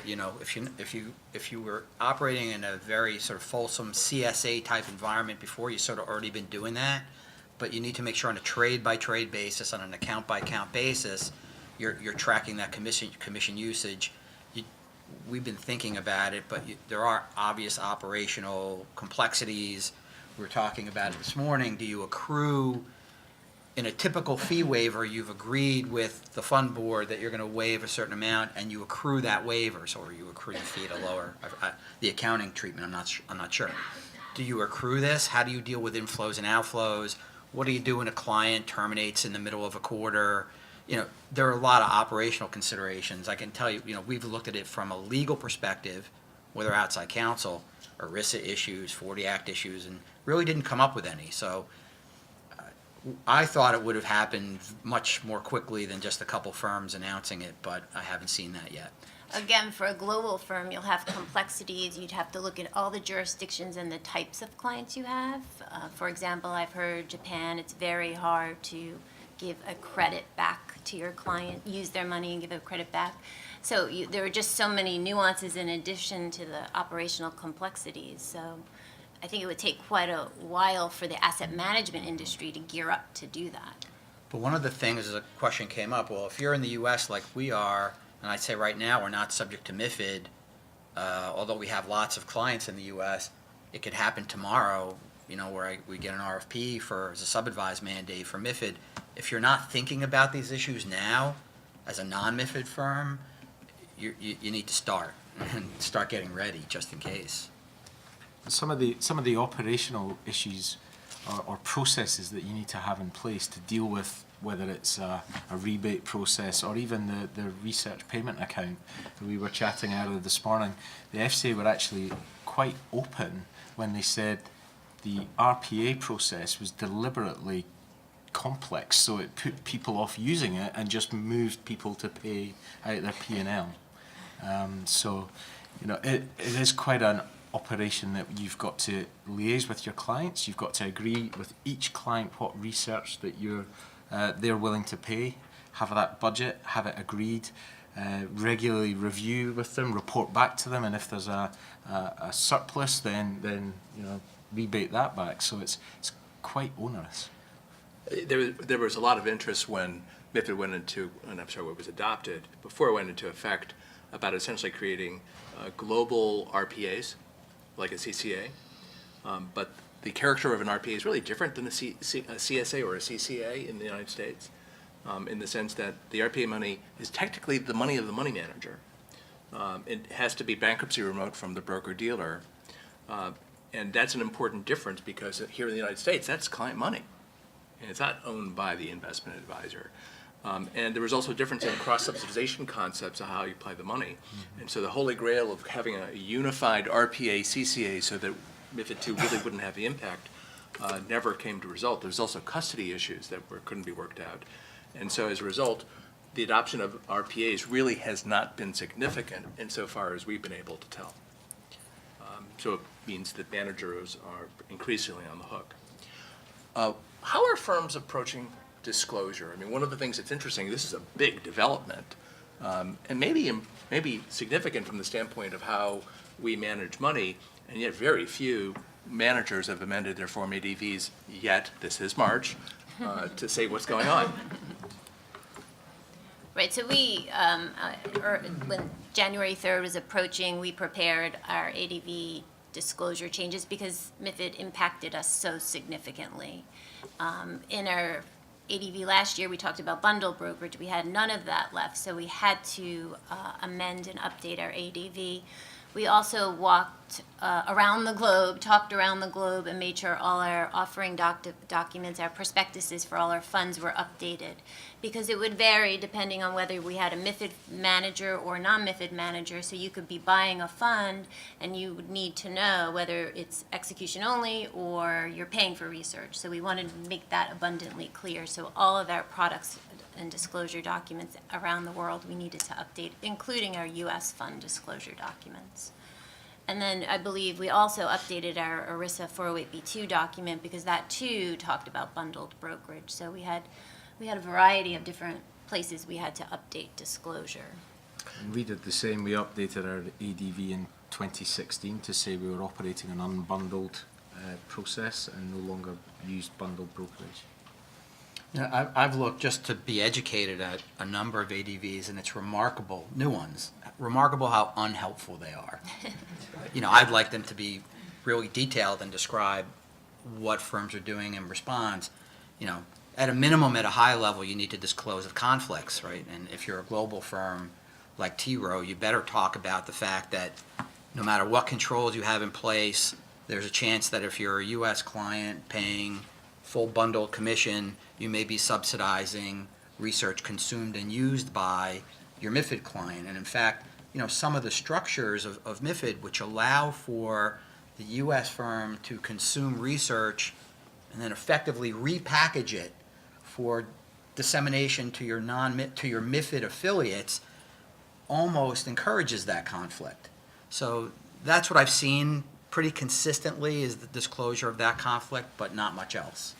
if you were operating in a very sort of fulsome CSA type environment before, you sort of already been doing that. But you need to make sure on a trade by trade basis, on an account by account basis, you're tracking that commission usage. We've been thinking about it, but there are obvious operational complexities. We were talking about it this morning. Do you accrue, in a typical fee waiver, you've agreed with the fund board that you're going to waive a certain amount, and you accrue that waiver, or you accrue the fee at a lower, the accounting treatment, I'm not sure. Do you accrue this? How do you deal with inflows and outflows? What do you do when a client terminates in the middle of a quarter? There are a lot of operational considerations. I can tell you, we've looked at it from a legal perspective, whether outside counsel, ERISA issues, 40 Act issues, and really didn't come up with any. So I thought it would have happened much more quickly than just a couple firms announcing it, but I haven't seen that yet. Again, for a global firm, you'll have complexities. You'd have to look at all the jurisdictions and the types of clients you have. For example, I've heard Japan, it's very hard to give a credit back to your client, use their money and give a credit back. So there are just so many nuances in addition to the operational complexities. So I think it would take quite a while for the asset management industry to gear up to do that. But one of the things, as a question came up, well, if you're in the U.S. like we are, and I'd say right now we're not subject to MiFID, although we have lots of clients in the U.S., it could happen tomorrow, where we get an RFP as a sub-advised mandate for MiFID. If you're not thinking about these issues now, as a non-MiFID firm, you need to start and start getting ready just in case. Some of the operational issues or processes that you need to have in place to deal with, whether it's a rebate process or even the research payment account that we were chatting earlier this morning, the FCA were actually quite open when they said the RPA process was deliberately complex, so it put people off using it and just moved people to pay out their P&L. It is quite an operation that you've got to liaise with your clients. You've got to agree with each client what research that they're willing to pay, have that budget, have it agreed, regularly review with them, report back to them, and if there's a surplus, then rebate that back. So it's quite onerous. There was a lot of interest when MiFID was adopted, before it went into effect, about essentially creating global RPAs, like a CCA. But the character of an RPA is really different than a CSA or a CCA in the United States, in the sense that the RPA money is technically the money of the money manager. It has to be bankruptcy remote from the broker-dealer. And that's an important difference because here in the United States, that's client money. And it's not owned by the investment advisor. And there was also a difference in cross-subsidization concepts of how you apply the money. And so the holy grail of having a unified RPA, CCA, so that MiFID II really wouldn't have the impact, never came to result. There's also custody issues that couldn't be worked out. And so as a result, the adoption of RPAs really has not been significant insofar as we've been able to tell. So it means that managers are increasingly on the hook. How are firms approaching disclosure? I mean, one of the things that's interesting, this is a big development, and maybe significant from the standpoint of how we manage money, and yet very few managers have amended their Form ADVs yet, this is March, to say what's going on. Right, so when January 3rd was approaching, we prepared our ADV disclosure changes because MiFID impacted us so significantly. In our ADV last year, we talked about bundle brokerage. We had none of that left, so we had to amend and update our ADV. We also walked around the globe, talked around the globe, and made sure all our offering documents, our prospectuses for all our funds were updated. Because it would vary depending on whether we had a MiFID manager or non-MiFID manager. So you could be buying a fund and you would need to know whether it's execution only or you're paying for research. So we wanted to make that abundantly clear. So all of our products and disclosure documents around the world we needed to update, including our U.S. fund disclosure documents. And then I believe we also updated our ERISA 408B2 document because that too talked about bundled brokerage. So we had a variety of different places we had to update disclosure. And we did the same. We updated our ADV in 2016 to say we were operating an unbundled process and no longer used bundled brokerage. Yeah, I've looked just to be educated at a number of ADVs, and it's remarkable, new ones, remarkable how unhelpful they are. I'd like them to be really detailed and describe what firms are doing in response. At a minimum, at a high level, you need to disclose of conflicts, right? And if you're a global firm like T. Rowe, you better talk about the fact that no matter what controls you have in place, there's a chance that if you're a U.S. client paying full bundled commission, you may be subsidizing research consumed and used by your MiFID client. And in fact, some of the structures of MiFID which allow for the U.S. firm to consume research and then effectively repackage it for dissemination to your MiFID affiliates almost encourages that conflict. So that's what I've seen pretty consistently is the disclosure of that conflict, but not much else.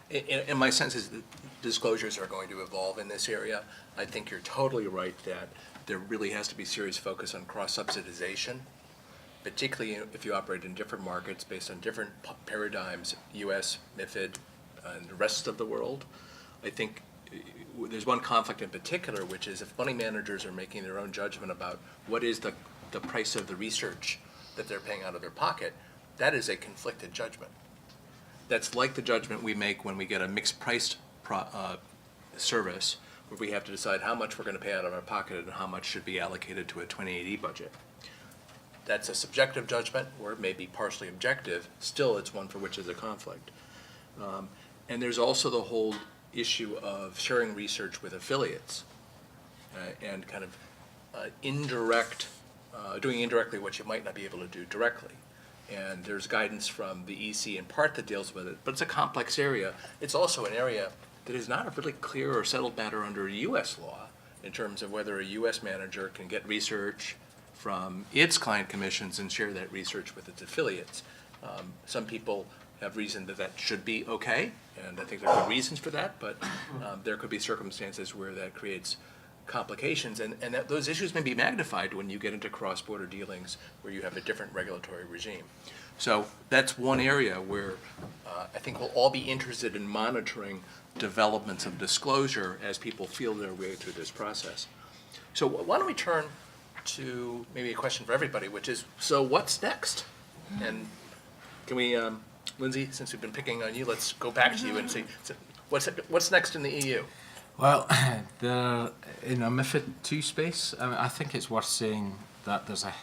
And my sense is that disclosures are going to evolve in this area. I think you're totally right that there really has to be serious focus on cross-subsidization, particularly if you operate in different markets based on different paradigms, US, MiFID, and the rest of the world. I think there's one conflict in particular, which is if money managers are making their own judgment about what is the price of the research that they're paying out of their pocket, that is a conflicted judgment. That's like the judgment we make when we get a mixed priced service, where we have to decide how much we're going to pay out of our pocket and how much should be allocated to a 2080 budget. That's a subjective judgment, or it may be partially objective. Still, it's one for which is a conflict. And there's also the whole issue of sharing research with affiliates and kind of doing indirectly what you might not be able to do directly. And there's guidance from the EC in part that deals with it, but it's a complex area. It's also an area that is not a really clear or settled matter under U.S. law in terms of whether a U.S. manager can get research from its client commissions and share that research with its affiliates. Some people have reasoned that that should be okay, and I think there are good reasons for that, but there could be circumstances where that creates complications, and those issues may be magnified when you get into cross-border dealings where you have a different regulatory regime. So that's one area where I think we'll all be interested in monitoring developments of disclosure as people feel their way through this process. So why don't we turn to maybe a question for everybody, which is, so what's next? And can we, Lindsay, since we've been picking on you, let's go back to you and see, so what's next in the EU? Well, in a MiFID II space, I think it's worth saying that there's a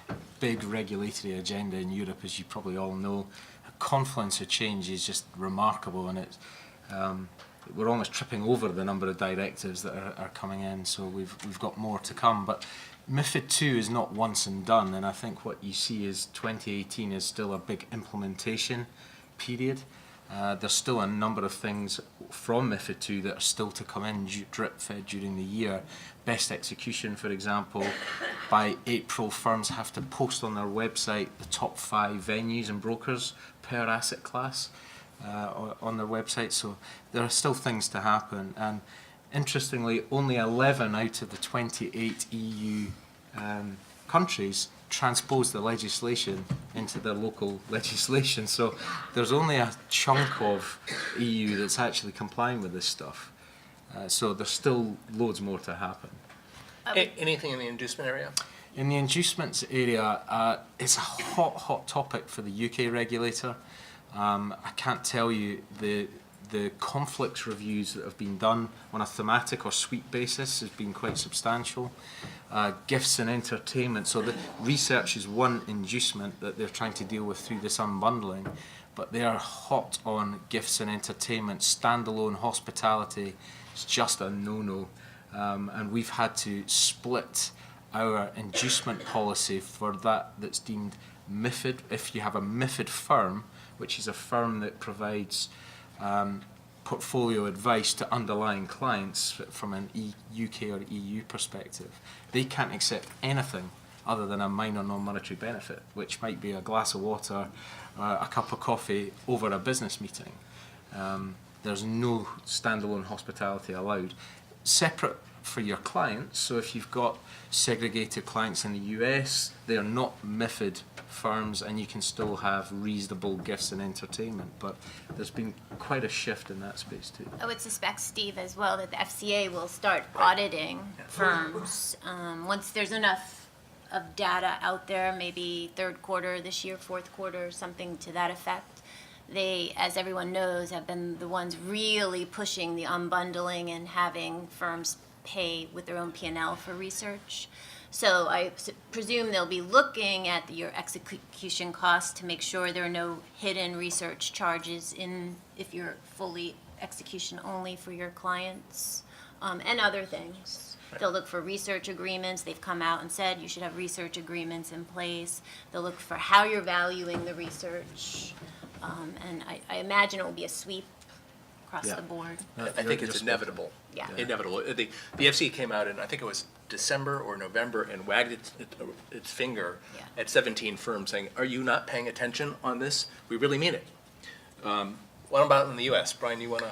big regulatory agenda in Europe, as you probably all know. A confluence of change is just remarkable, and we're almost tripping over the number of directives that are coming in, so we've got more to come. But MiFID II is not once and done, and I think what you see is 2018 is still a big implementation period. There's still a number of things from MiFID II that are still to come in drip-fed during the year. Best execution, for example, by April, firms have to post on their website the top 5 venues and brokers per asset class on their website. So there are still things to happen. And interestingly, only 11 out of the 28 EU countries transpose the legislation into their local legislation. So there's only a chunk of EU that's actually complying with this stuff. So there's still loads more to happen. Anything in the inducement area? In the inducements area, it's a hot topic for the UK regulator. I can't tell you the the conflicts reviews that have been done on a thematic or suite basis has been quite substantial. Gifts and entertainment, so the research is one inducement that they're trying to deal with through this unbundling, but they are hot on gifts and entertainment. Standalone hospitality is just a no-no, and we've had to split our inducement policy for that's deemed MiFID. If you have a MiFID firm, which is a firm that provides portfolio advice to underlying clients from an UK or EU perspective, they can't accept anything other than a minor non-monetary benefit, which might be a glass of water, a cup of coffee over a business meeting. There's no standalone hospitality allowed. Separate for your clients, so if you've got segregated clients in the US, they're not MiFID firms, and you can still have reasonable gifts and entertainment, but there's been quite a shift in that space too. I would suspect, Steve, as well, that the FCA will start auditing firms once there's enough of data out there, maybe third quarter this year, fourth quarter, something to that effect. They, as everyone knows, have been the ones really pushing the unbundling and having firms pay with their own P&L for research. So I presume they'll be looking at your execution costs to make sure there are no hidden research charges in if you're fully execution only for your clients, and other things. They'll look for research agreements. They've come out and said you should have research agreements in place. They'll look for how you're valuing the research. And I imagine it will be a sweep across the board. I think it's inevitable. Yeah. Inevitable. The FCA came out in, I think it was December or November, and wagged its finger at 17 firms saying, are you not paying attention on this? We really mean it. What about in the US? Brian, you want to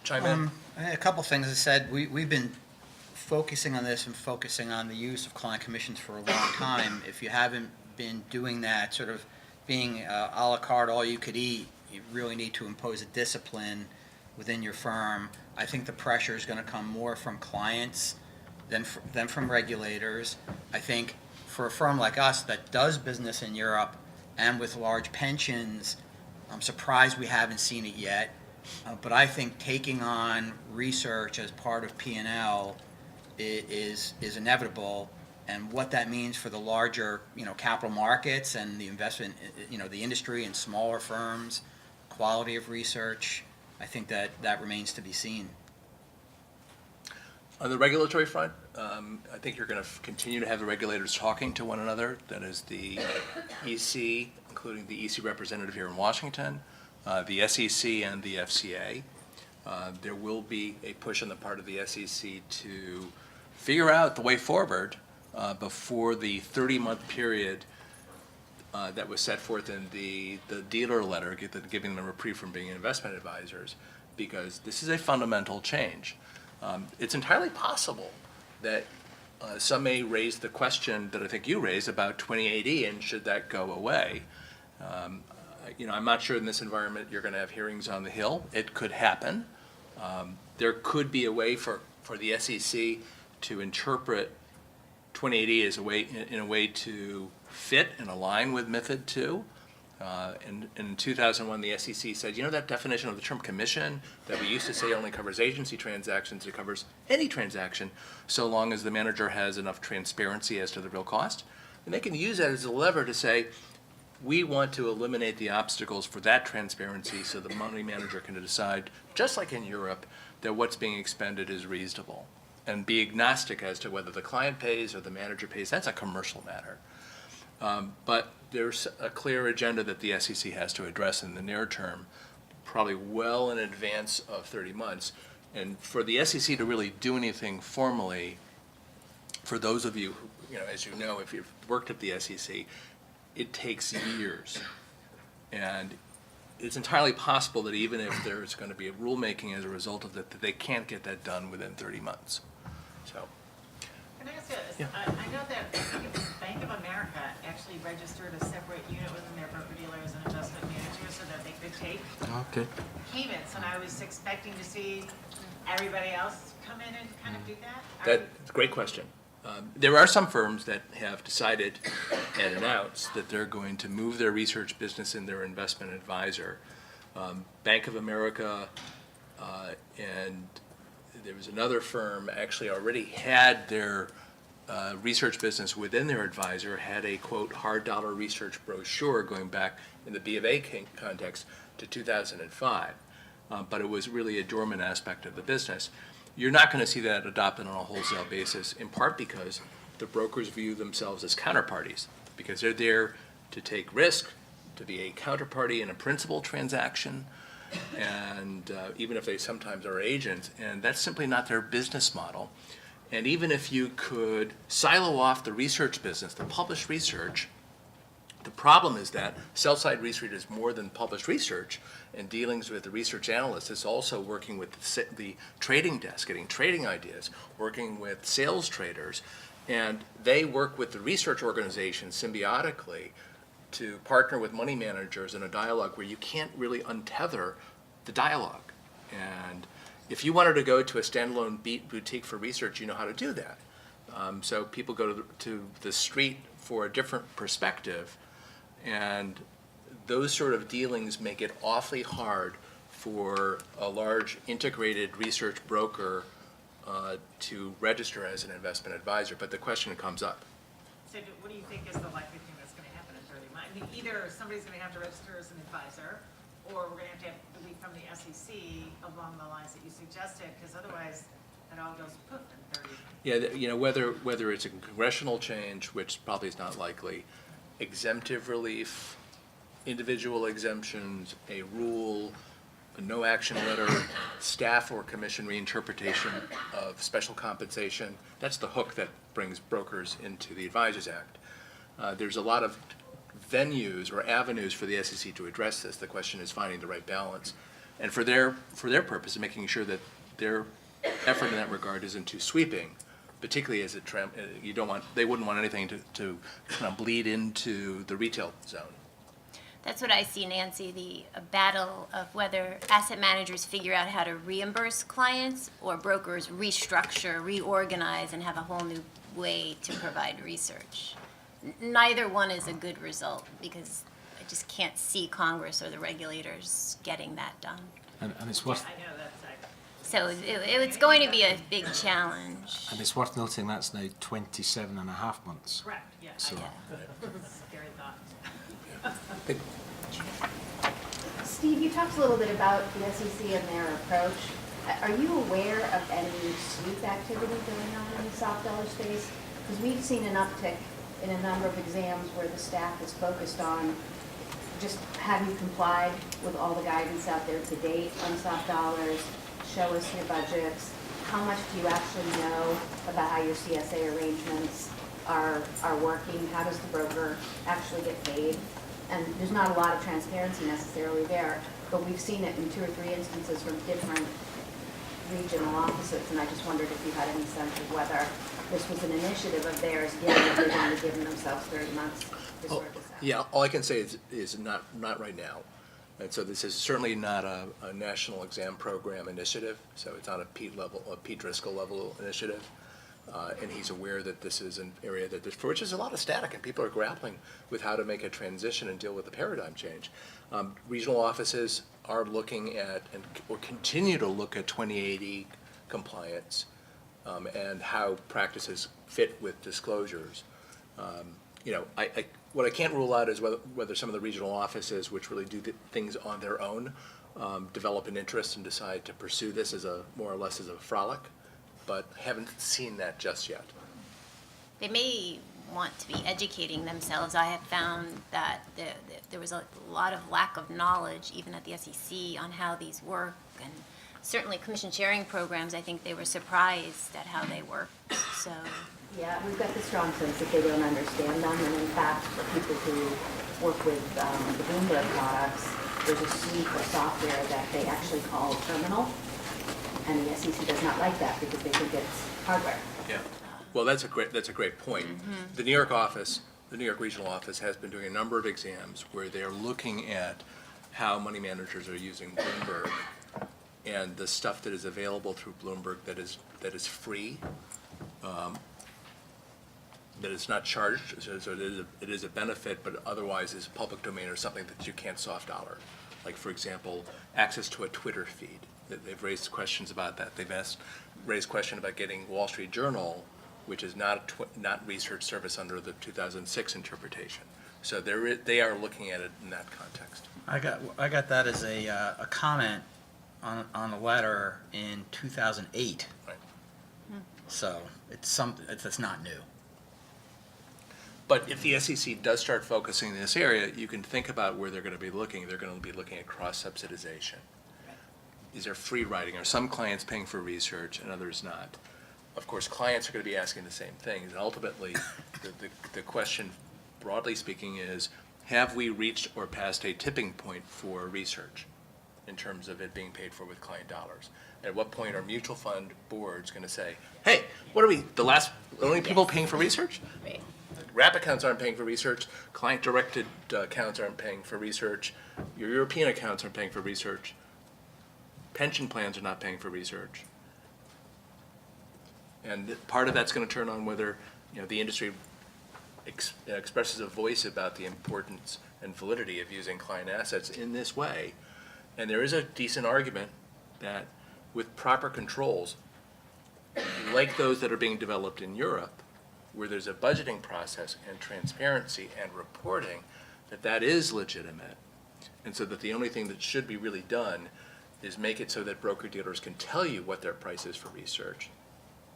chime in? A couple things. I said we've been focusing on this and focusing on the use of client commissions for a long time. If you haven't been doing that, sort of being a la carte, all you could eat, you really need to impose a discipline within your firm. I think the pressure is going to come more from clients than from regulators. I think for a firm like us that does business in Europe and with large pensions, I'm surprised we haven't seen it yet. But I think taking on research as part of P&L is inevitable. And what that means for the larger, capital markets and the investment, the industry and smaller firms, quality of research, I think that remains to be seen. On the regulatory front, I think you're going to continue to have the regulators talking to one another. That is the EC, including the EC representative here in Washington, the SEC and the FCA. There will be a push on the part of the SEC to figure out the way forward before the 30-month period that was set forth in the dealer letter, giving them a reprieve from being investment advisors, because this is a fundamental change. It's entirely possible that some may raise the question that I think you raised about 2080 and should that go away. I'm not sure in this environment you're going to have hearings on the Hill. It could happen. There could be a way for the SEC to interpret 2080 as in a way to fit and align with MiFID II. In 2001, the SEC said, that definition of the term commission that we used to say only covers agency transactions, it covers any transaction so long as the manager has enough transparency as to the real cost. And they can use that as a lever to say, we want to eliminate the obstacles for that transparency so the money manager can decide, just like in Europe, that what's being expended is reasonable, and be agnostic as to whether the client pays or the manager pays. That's a commercial matter. But there's a clear agenda that the SEC has to address in the near term, probably well in advance of 30 months. And for the SEC to really do anything formally, for those of you who, as you know, if you've worked at the SEC, it takes years. And it's entirely possible that even if there's going to be a rulemaking as a result of that they can't get that done within 30 months. So. Can I ask you, I know that Bank of America actually registered a separate unit within their broker-dealer as an investment manager so that they could take payments, and I was expecting to see everybody else come in and kind of do that. That's a great question. There are some firms that have decided and announced that they're going to move their research business in their investment advisor. Bank of America And there was another firm actually already had their research business within their advisor, had a, quote, hard dollar research brochure going back in the B of A context to 2005. But it was really a dormant aspect of the business. You're not going to see that adopted on a wholesale basis, in part because the brokers view themselves as counterparties, because they're there to take risk, to be a counterparty in a principal transaction, and even if they sometimes are agents, and that's simply not their business model. And even if you could silo off the research business, the published research, the problem is that Selfside research is more than published research, and dealings with the research analysts. It's also working with the trading desk, getting trading ideas, working with sales traders, and they work with the research organization symbiotically to partner with money managers in a dialogue where you can't really untether the dialogue. And if you wanted to go to a standalone boutique for research, you know how to do that. So people go to the street for a different perspective, and those sort of dealings make it awfully hard for a large integrated research broker to register as an investment advisor. But the question comes up. So what do you think is the likely thing that's going to happen in 30 months? I mean, either somebody's going to have to register as an advisor, or we're going to have relief from the SEC along the lines that you suggested, because otherwise it all goes poof in 30 months. Yeah, you know, whether it's a congressional change, which probably is not likely, exemptive relief, individual exemptions, a rule, a no action letter, staff or commission reinterpretation of special compensation, that's the hook that brings brokers into the Advisors Act. There's a lot of venues or avenues for the SEC to address this. The question is finding the right balance. And for their purpose of making sure that their effort in that regard isn't too sweeping, particularly as they wouldn't want anything to kind of bleed into the retail zone. That's what I see, Nancy, a battle of whether asset managers figure out how to reimburse clients or brokers restructure, reorganize, and have a whole new way to provide research. Neither one is a good result, because I just can't see Congress or the regulators getting that done. And it's worth I know that's So it's going to be a big challenge. and it's worth noting that's now 27.5 months. correct, yeah. So Scary thought. Steve, you talked a little bit about the SEC and their approach. Are you aware of any sweep activity going on in the soft dollar space? Because we've seen an uptick in a number of exams where the staff is focused on just have you complied with all the guidance out there to date on soft dollars, show us your budgets, how much do you actually know about how your CSA arrangements are working, how does the broker actually get paid? And there's not a lot of transparency necessarily there, but we've seen it in 2 or 3 instances from different regional offices, and I just wondered if you had any sense of whether this was an initiative of theirs, given that they've only given themselves 30 months to sort this out. Yeah, all I can say is not right now. And so this is certainly not a national exam program initiative, so it's not a Pete Driscoll level initiative. And he's aware that this is an area for which there's a lot of static, and people are grappling with how to make a transition and deal with the paradigm change. Regional offices are looking at and will continue to look at 2080 compliance and how practices fit with disclosures. What I can't rule out is whether some of the regional offices, which really do things on their own, develop an interest and decide to pursue this as more or less as a frolic, but haven't seen that just yet. They may want to be educating themselves. I have found that there was a lot of lack of knowledge, even at the SEC, on how these work. And certainly commission sharing programs, I think they were surprised at how they work. So, Yeah, we've got the strong sense that they don't understand them, and in fact, for people who work with the Bloomberg products, there's a suite of software that they actually call terminal, and the SEC does not like that because they think it's hardware. Yeah. Well, that's a great point. Mm-hmm. The New York Regional Office has been doing a number of exams where they're looking at how money managers are using Bloomberg and the stuff that is available through Bloomberg that is free, that is not charged, so it is a benefit, but otherwise is public domain or something that you can't soft dollar. Like, for example, access to a Twitter feed. They've raised questions about that. They've raised question about getting Wall Street Journal, which is not not research service under the 2006 interpretation. So they are looking at it in that context. I got that as a comment on a letter in 2008. Right. So it's not new. But if the SEC does start focusing in this area, you can think about where they're going to be looking. They're going to be looking at cross-subsidization. Is there free riding? Are some clients paying for research and others not? Of course, clients are going to be asking the same things. And ultimately, the question, broadly speaking, is, have we reached or passed a tipping point for research in terms of it being paid for with client dollars? At what point are mutual fund boards going to say, hey, what are we, the only people paying for research? Right. Wrap accounts aren't paying for research, client-directed accounts aren't paying for research, your European accounts aren't paying for research, pension plans are not paying for research. And part of that's going to turn on whether, the industry expresses a voice about the importance and validity of using client assets in this way. And there is a decent argument that with proper controls, like those that are being developed in Europe, where there's a budgeting process and transparency and reporting, that is legitimate. And so that the only thing that should be really done is make it so that broker-dealers can tell you what their price is for research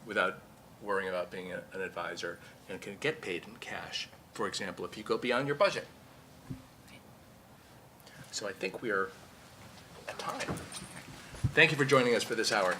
without worrying about being an advisor, and can get paid in cash, for example, if you go beyond your budget. So I think we are at time. Thank you for joining us for this hour.